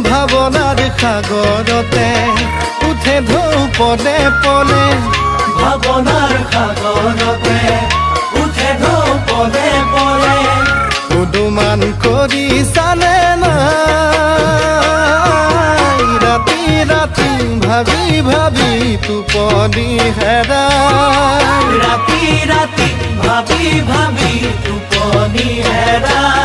ভাবনাৰ সাগৰতে উঠে ঢৌ পদে পদে ভাবনাৰ সাগৰতে উঠে ঢৌ পদে পদে উদুমান কৰি জানে নাই ৰাতি ৰাতি ভাবি ভাবি টোপনি হেৰাই ৰাতি ৰাতি ভাবি ভাবি টোপনি হেৰাই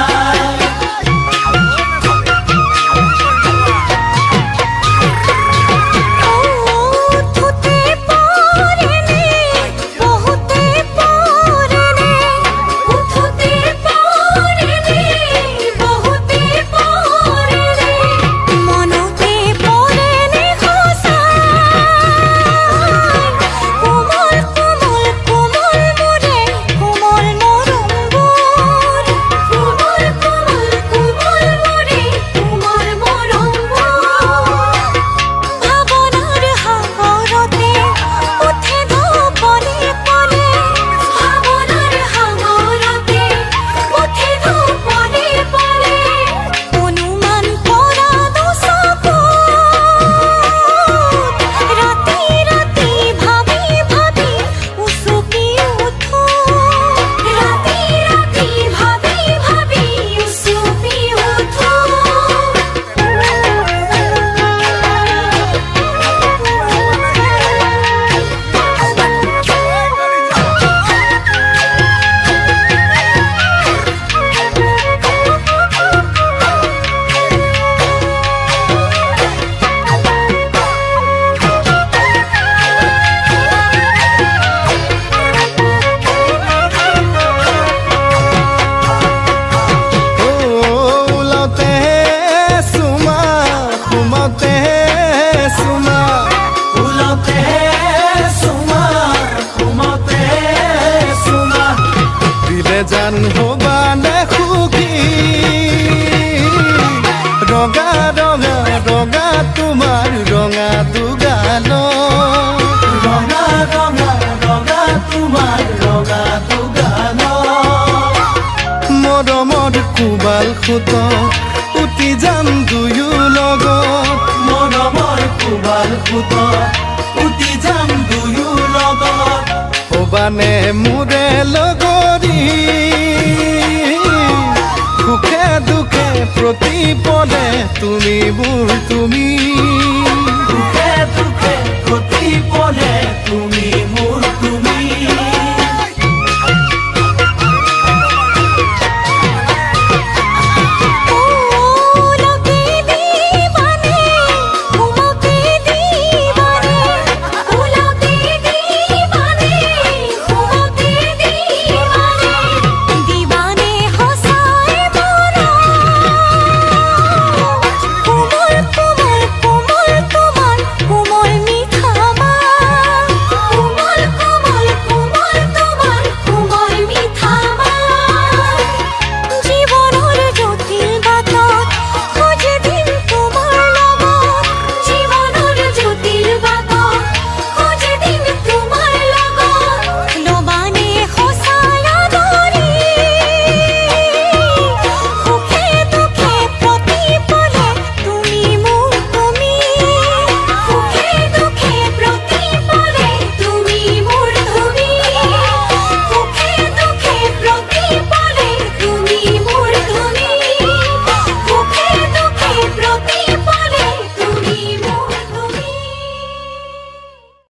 জান হবানে সুখী ৰঙা ৰঙা ৰঙা তোমাৰ ৰঙা দুগাল ৰঙা ৰঙা ৰঙা তোমাৰ ৰঙা দুগাল মৰমৰ কোবাল খুত উটি যাম দুয়ো লগত মৰমৰ কোবাল খুত উটি যাম দুয়ো লগত হবানে মোৰে লগৰী সুখে দুখে প্ৰতিপদে তুমি মোৰ তুমি